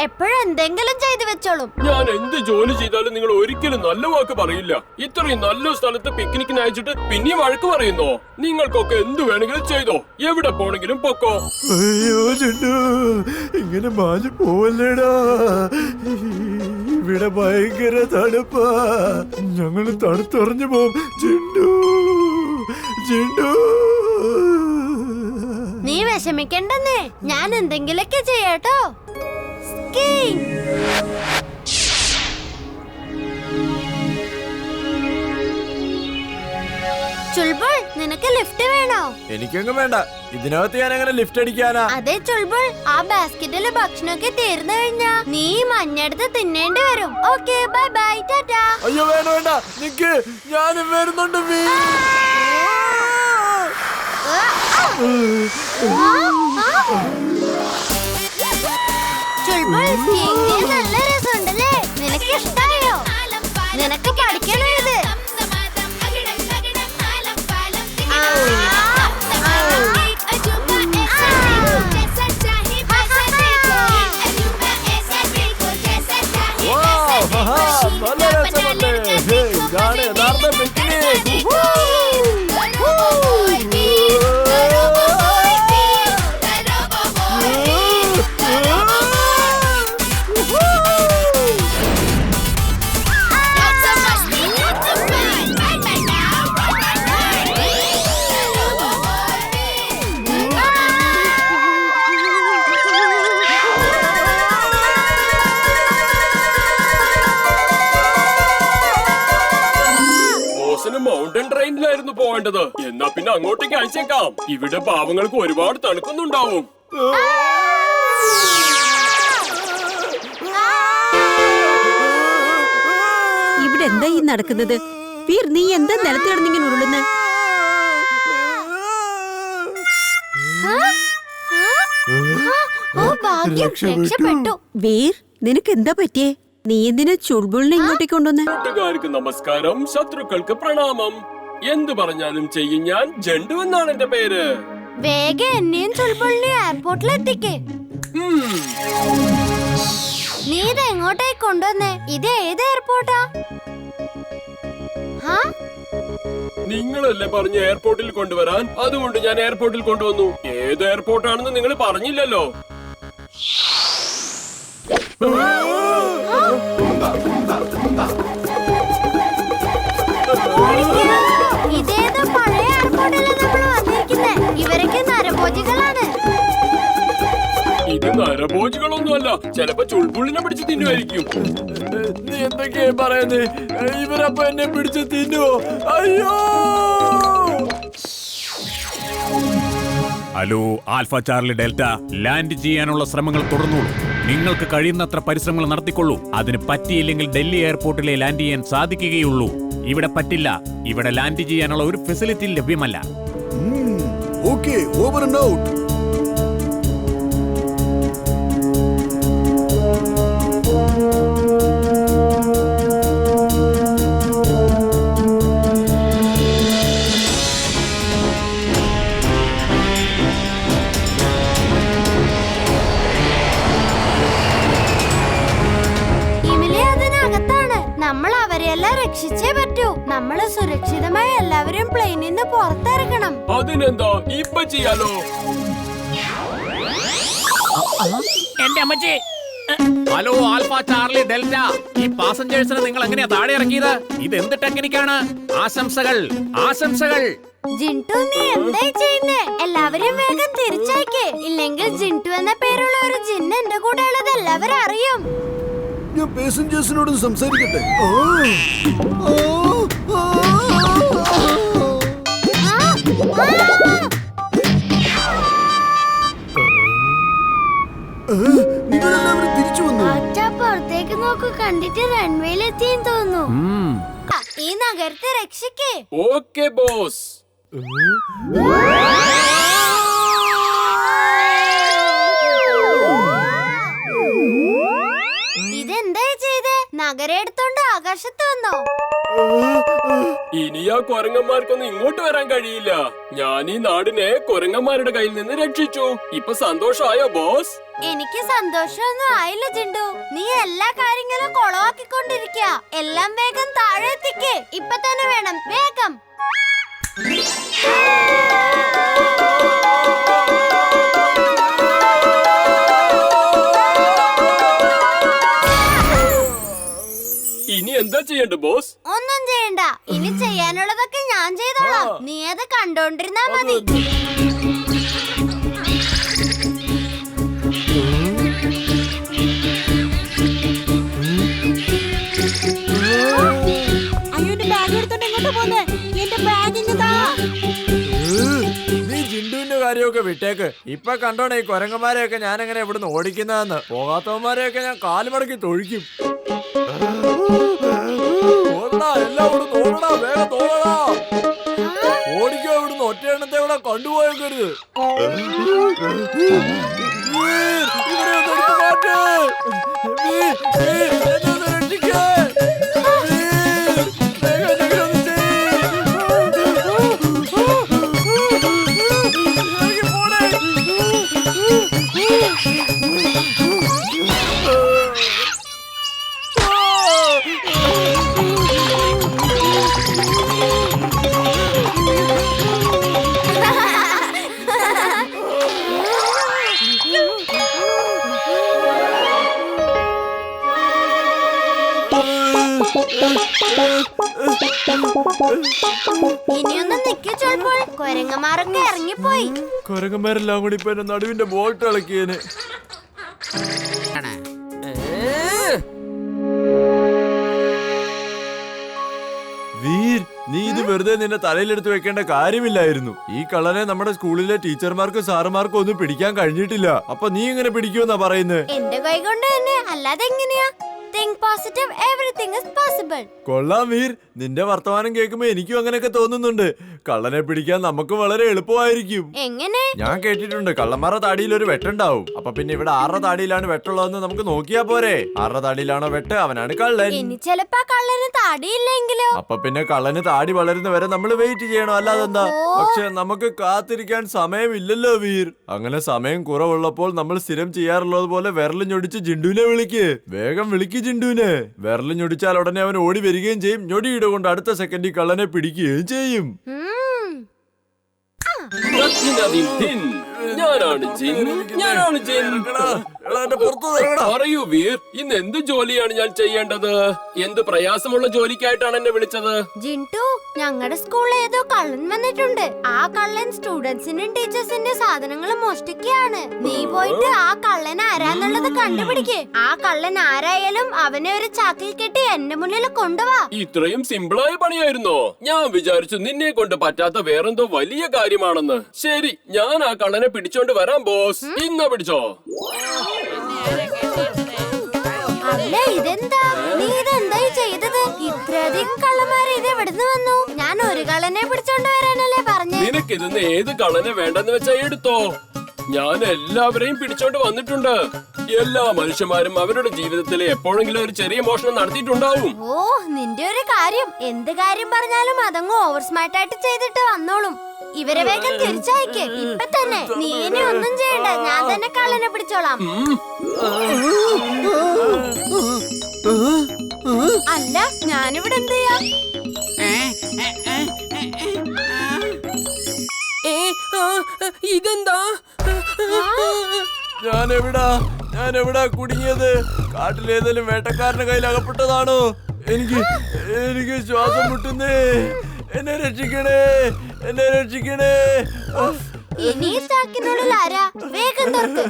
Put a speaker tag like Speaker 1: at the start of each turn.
Speaker 1: എപ്പോഴും എന്തെങ്കിലും ചെയ്തു വെച്ചോളും.
Speaker 2: ഞാൻ എന്ത് ജോലി ചെയ്താലും നിങ്ങൾ ഒരിക്കലും നല്ല വാക്ക് പറയില്ല. ഇത്രയും നല്ല സ്ഥലത്ത് പിക്നിക്കിന് അയച്ചിട്ട് പിന്നെയും വഴക്ക് പറയുന്നോ? നിങ്ങൾക്കൊക്കെ എന്ത് വേണമെങ്കിലും ചെയ്തോ, എവിടെ പോണെങ്കിലും പൊക്കോ.
Speaker 3: അയ്യോ ചിണ്ടു, ഇങ്ങനെ മാഞ്ഞു പോവല്ലേടാ. ഇവിടെ ഭയങ്കര തണുപ്പാ, ഞങ്ങള് തണുത്തുറഞ്ഞു പോവും. ചിണ്ടു ചിണ്ടു,
Speaker 1: നീ വിഷമിക്കണ്ടെന്നേ, ഞാൻ എന്തെങ്കിലൊക്കെ ചെയ്യാട്ടോ. സ്കീയിങ്. ചുൾബുൾ, നിനക്ക് ലിഫ്റ്റ് വേണോ?
Speaker 3: എനിക്കൊന്നും വേണ്ട. ഇതിനകത്ത് ഞാൻ എങ്ങനെ ലിഫ്റ്റ് അടിക്കാനാ?
Speaker 1: അതെ ചുൾബുൾ, ആ ബാസ്ക്കറ്റില് ഭക്ഷണമൊക്കെ തീർന്നു കഴിഞ്ഞാ നീ മഞ്ഞെടുത്ത് തിന്നേണ്ടി വരും. Okay, bye bye, Tata.
Speaker 3: അയ്യോ വേണ്ട വേണ്ട, നിക്ക്, ഞാനും വരുന്നുണ്ട്.
Speaker 1: ചുൾബുൾ, സ്കീയിങ് നല്ല രസമുണ്ടല്ലേ? നിനക്ക് ഇഷ്ടായോ? നിനക്ക് പഠിക്കണോ ഇത്?
Speaker 3: ഇതാണ് യഥാർത്ഥ പിക്നിക്.
Speaker 2: മൗണ്ടൻ ട്രെയിനിലായിരുന്നു പോവേണ്ടത്. എന്നാ പിന്നെ അങ്ങോട്ടേക്ക് അയച്ചേക്കാം. ഇവിടെ പാവങ്ങൾക്ക് ഒരുപാട് തണുക്കുന്നുണ്ടാവും.
Speaker 4: ഇവിടെ എന്താ ഈ നടക്കുന്നത്? വീർ, നീ എന്താ നിലത്ത് കിടന്നിങ്ങനെ ഉരുളുന്ന?
Speaker 1: രക്ഷപ്പെട്ടു.
Speaker 4: വീർ, നിനക്ക് എന്താ പറ്റിയേ? നീ എന്തിനാ ചുൾബുളിനെ ഇങ്ങോട്ടേക്ക് കൊണ്ടുവന്നേ?
Speaker 2: കൂട്ടുകാർക്ക് നമസ്കാരം, ശത്രുക്കൾക്ക് പ്രണാമം. എന്ത് പറഞ്ഞാലും ചെയ്യും ഞാൻ. ജണ്ടു എന്നാണ് എന്റെ പേര്.
Speaker 1: വേഗം എന്നെയും ചുൾബുളിനെയും എയർപോർട്ടിൽ എത്തിക്കേ. നീ ഇത് എങ്ങോട്ടേക്ക് കൊണ്ടുവന്നേ? ഇത് ഏത് എയർപോർട്ടാ?
Speaker 2: നിങ്ങളല്ലേ പറഞ്ഞ എയർപോർട്ടിൽ കൊണ്ടുവരാൻ? അതുകൊണ്ട് ഞാൻ എയർപോർട്ടിൽ കൊണ്ടുവന്നു. ഏത് എയർപോർട്ടാണെന്ന് നിങ്ങൾ പറഞ്ഞില്ലല്ലോ.
Speaker 1: ഇതേത് പഴയ എയർപോർട്ടിലാണ് നമ്മൾ വന്നിരിക്കുന്നേ? ഇവരൊക്കെ നരഭോജികളാണ്.
Speaker 2: ഇത് നരഭോജികളൊന്നുമല്ല, ചിലപ്പോ ചുൾബുളിനെ പിടിച്ച് തിന്നുമായിരിക്കും.
Speaker 3: നീ എന്തൊക്കെയാ പറയുന്നേ? ഇവരപ്പ എന്നെ പിടിച്ച് തിന്നുവോ? അയ്യോ!
Speaker 5: Hello alpha Charlie delta, land ചെയ്യാനുള്ള ശ്രമങ്ങൾ തുടർന്നോളൂ. നിങ്ങൾക്ക് കഴിയുന്നത്ര പരിശ്രമങ്ങൾ നടത്തിക്കൊള്ളൂ. അതിന് പറ്റിയില്ലെങ്കിൽ ഡൽഹി എയർപോർട്ടിലെ ലാൻഡ് ചെയ്യാൻ സാധിക്കുകയുള്ളൂ. ഇവിടെ പറ്റില്ല. ഇവിടെ ലാൻഡ് ചെയ്യാനുള്ള ഒരു ഫെസിലിറ്റി ലഭ്യമല്ല.
Speaker 3: Okay, over and out.
Speaker 1: നമ്മൾ അവരെല്ലാം രക്ഷിച്ചേ പറ്റൂ. നമ്മള് സുരക്ഷിതമായി എല്ലാവരും പ്ലെയിനിൽ നിന്ന് പുറത്തിറക്കണം.
Speaker 2: അതിനെന്താ, ഇപ്പൊ ചെയ്യാലോ.
Speaker 5: എന്റെ അമ്മച്ചി. ഹലോ ആൽഫ ചാർലി ഡെൽറ്റ, ഈ പാസഞ്ചേഴ്സിനെ നിങ്ങൾ എങ്ങനെയാ താഴെ ഇറക്കിയത്? ഇത് എന്ത് ടെക്നിക്കാണ്? ആശംസകൾ, ആശംസകൾ.
Speaker 1: ജിൻടു, നീ എന്തായി ചെയ്യുന്നേ? എല്ലാവരും വേഗം തിരിച്ചയക്കേ, ഇല്ലെങ്കിൽ ജിൻടു എന്ന പേരുള്ള ഒരു ജിന്ന് എന്റെ കൂടെ ഉള്ളത് എല്ലാവരും അറിയും.
Speaker 3: ഞാൻ പാസഞ്ചേഴ്സിനോട് സംസാരിക്കട്ടെ.
Speaker 1: നിങ്ങളെല്ലാവരും തിരിച്ചു വന്നു. പുറത്തേക്ക് നോക്കൂ, കണ്ടിട്ട് റൺവേയിലെത്തിയെന്ന് തോന്നുന്നു. ഈ നഗരത്തെ രക്ഷിക്കേ.
Speaker 2: Okay boss.
Speaker 1: ഇതെന്തായി ചെയ്തേ? നഗരം എടുത്തോണ്ട് ആകാശത്ത് വന്നോ?
Speaker 2: ഇനി ആ കുരങ്ങന്മാർക്കൊന്നും ഇങ്ങോട്ട് വരാൻ കഴിയില്ല. ഞാൻ ഈ നാടിനെ കുരങ്ങന്മാരുടെ കയ്യിൽ നിന്ന് രക്ഷിച്ചു. ഇപ്പൊ സന്തോഷമായോ ബോസ്?
Speaker 1: എനിക്ക് സന്തോഷമൊന്നും ആയില്ല ജിണ്ടു. നീ എല്ലാ കാര്യങ്ങളും കൊളവാക്കിക്കൊണ്ടിരിക്കുക. എല്ലാം വേഗം താഴെ എത്തിക്ക്. ഇപ്പൊ തന്നെ വേണം, വേഗം.
Speaker 2: ഇനി എന്താ ചെയ്യണ്ട ബോസ്?
Speaker 1: ഒന്നും ചെയ്യണ്ട. ഇനി ചെയ്യാനുള്ളതൊക്കെ ഞാൻ ചെയ്തോളാം. നീ അത് കണ്ടോണ്ടിരുന്നാ മതി.
Speaker 3: നീ ജിണ്ടുവിന്റെ കാര്യമൊക്കെ വിട്ടേക്ക്. ഇപ്പൊ കണ്ടോണേ ഈ കുരങ്ങന്മാരെയൊക്കെ ഞാൻ എങ്ങനെ ഇവിടുന്ന് ഓടിക്കുന്നതെന്ന്. പോകാത്തവന്മാരെയൊക്കെ ഞാൻ കാലുമടക്കി തൊഴിക്കും. ഓടടാ, എല്ലാം ഇവിടുന്ന് ഓടടാ, വേഗം തോന്നടാ. ഓടിക്കോ ഇവിടുന്ന്. ഒറ്റ എണ്ണത്തെ ഇവിടെ കൊണ്ടുപോയേക്കരുത്. ഇവരെ ഒന്ന് എടുത്ത് മാറ്റ്. എന്നെ ഒന്ന് രക്ഷിക്ക്. വേഗം എന്തെങ്കിലും ഒന്ന് ചെയ്യ്. ഇറങ്ങി പോണേ.
Speaker 1: ഇനിയൊന്നും നിൽക്കിച്ചോൾപ്പോൾ കൊരങ്ങന്മാരൊക്കെ ഇറങ്ങിപ്പോയി.
Speaker 3: കുരങ്ങന്മാരെല്ലാം കൂടി ഇപ്പൊ എന്റെ നടുവിന്റെ ബോൾട്ട് ഇളക്കിയേന്. വീർ, നീ ഇത് വെറുതെ നിന്റെ തലയിലെടുത്ത് വെക്കേണ്ട കാര്യമില്ലായിരുന്നു. ഈ കള്ളനെ നമ്മുടെ സ്കൂളിലെ ടീച്ചർമാർക്കും സാറുമാർക്കും ഒന്നും പിടിക്കാൻ കഴിഞ്ഞിട്ടില്ല. അപ്പൊ നീ ഇങ്ങനെ പിടിക്കുമെന്നാ പറയുന്നത്?
Speaker 1: എന്റെ കൈ കൊണ്ട് തന്നെ, അല്ലാതെ എങ്ങനെയാ? Think positive, everything is possible.
Speaker 3: കൊള്ളാം വീർ, നിന്റെ വർത്തമാനം കേൾക്കുമ്പോ എനിക്കും അങ്ങനെയൊക്കെ തോന്നുന്നുണ്ട്. കള്ളനെ പിടിക്കാൻ നമുക്ക് വളരെ എളുപ്പമായിരിക്കും.
Speaker 1: എങ്ങനെ?
Speaker 3: ഞാൻ കേട്ടിട്ടുണ്ട് കള്ളന്മാരുടെ താടിയിൽ ഒരു വെട്ടുണ്ടാവും. അപ്പൊ പിന്നെ ഇവിടെ ആരുടെ താടിയിലാണ് വെട്ടുള്ളതെന്ന് നമുക്ക് നോക്കിയാ പോരെ? ആരുടെ താടിയിലാണോ വെട്ട് അവനാണ് കള്ളൻ.
Speaker 1: ഇനി ചിലപ്പോ കള്ളന് താടിയില്ലെങ്കിലോ?
Speaker 3: അപ്പൊ പിന്നെ കള്ളന് താടി വളരുന്നവരെ നമ്മൾ വെയിറ്റ് ചെയ്യണം, അല്ലാതെന്താ? പക്ഷെ നമുക്ക് കാത്തിരിക്കാൻ സമയമില്ലല്ലോ വീർ. അങ്ങനെ സമയം കുറവുള്ളപ്പോൾ നമ്മൾ സ്ഥിരം ചെയ്യാറുള്ളത് പോലെ വിരലും ഞൊടിച്ച് ജിണ്ടുവിനെ വിളിക്ക്. വേഗം വിളിക്ക് ജിണ്ടുവിനെ. വിരലും ഞൊടിച്ചാൽ ഉടനെ അവൻ ഓടി വരികയും ചെയ്യും. ഞൊടിയുടെ കൊണ്ട് അടുത്ത സെക്കൻഡിൽ കള്ളനെ പിടിക്കുകയും ചെയ്യും.
Speaker 2: ഞാനാണ് ജിൻ. ഞാനാണ് ജിൻ. പറയൂ വീർ, ഇന്ന് എന്ത് ജോലിയാണ് ഞാൻ ചെയ്യേണ്ടത്? എന്ത് പ്രയാസമുള്ള ജോലിക്കായിട്ടാണ് എന്നെ വിളിച്ചത്?
Speaker 1: ജിൻടു, ഞങ്ങളുടെ സ്കൂളിൽ ഏതോ കള്ളൻ വന്നിട്ടുണ്ട്. ആ കള്ളൻ സ്റ്റുഡൻസിന്റെയും ടീച്ചേഴ്സിന്റെ സാധനങ്ങൾ മോഷ്ടിക്കുകയാണ്. നീ പോയിട്ട് ആ കള്ളൻ ആരാന്നുള്ളത് കണ്ടുപിടിക്ക്. ആ കള്ളൻ ആരായാലും അവനെ ഒരു ചാക്കിൽ കെട്ടി എന്റെ മുന്നിൽ കൊണ്ടുവാ.
Speaker 2: ഇത്രയും സിമ്പിളായ പണിയായിരുന്നോ? ഞാൻ വിചാരിച്ചു നിന്നെ കൊണ്ട് പറ്റാത്ത വേറെന്തോ വലിയ കാര്യമാണെന്ന്. ശരി, ഞാൻ ആ കള്ളനെ പിടിച്ചോണ്ട് വരാം ബോസ്. ഇന്ന് പിടിച്ചോ.
Speaker 1: അല്ല, ഇതെന്താ? നീ ഇതെന്തായി ചെയ്തത്? ഇത്രയധികം കള്ളന്മാരെ ഇത് എവിടുന്ന് വന്നു? ഞാൻ ഒരു കള്ളനെ പിടിച്ചോണ്ട് വരാനല്ലേ പറഞ്ഞേ?
Speaker 2: നിനക്കിതിന്ന് ഏത് കള്ളനെ വേണ്ടെന്ന് വെച്ചാ എടുത്തോ. ഞാൻ എല്ലാവരെയും പിടിച്ചോണ്ട് വന്നിട്ടുണ്ട്. എല്ലാ മനുഷ്യന്മാരും അവരുടെ ജീവിതത്തിൽ എപ്പോഴെങ്കിലും ഒരു ചെറിയ മോഷണം നടത്തിയിട്ടുണ്ടാവും.
Speaker 1: ഓ, നിന്റെ ഒരു കാര്യം. എന്ത് കാര്യം പറഞ്ഞാലും അതങ്ങ് ഓവർ സ്മാർട്ട് ആയിട്ട് ചെയ്തിട്ട് വന്നോളും. ഇവരെ വേഗം തിരിച്ചയക്ക് ഇപ്പൊ തന്നെ. നീ ഇനി ഒന്നും ചെയ്യണ്ട, ഞാൻ തന്നെ കള്ളനെ പിടിച്ചോളാം. അല്ല, ഞാനിവിടെ എന്ത് ചെയ്യാ?
Speaker 2: ഇതെന്താ?
Speaker 3: ഞാനെവിടാ കുടുങ്ങിയത്? കാട്ടിലേതെങ്കിലും വേട്ടക്കാരന്റെ കയ്യിൽ അകപ്പെട്ടതാണോ? എനിക്ക് ശ്വാസം മുട്ടുന്നേ. എന്നെ രക്ഷിക്കണേ.
Speaker 1: ഇനി ചാക്കിനുള്ളിൽ ആരാ? വേഗം തുറക്ക്.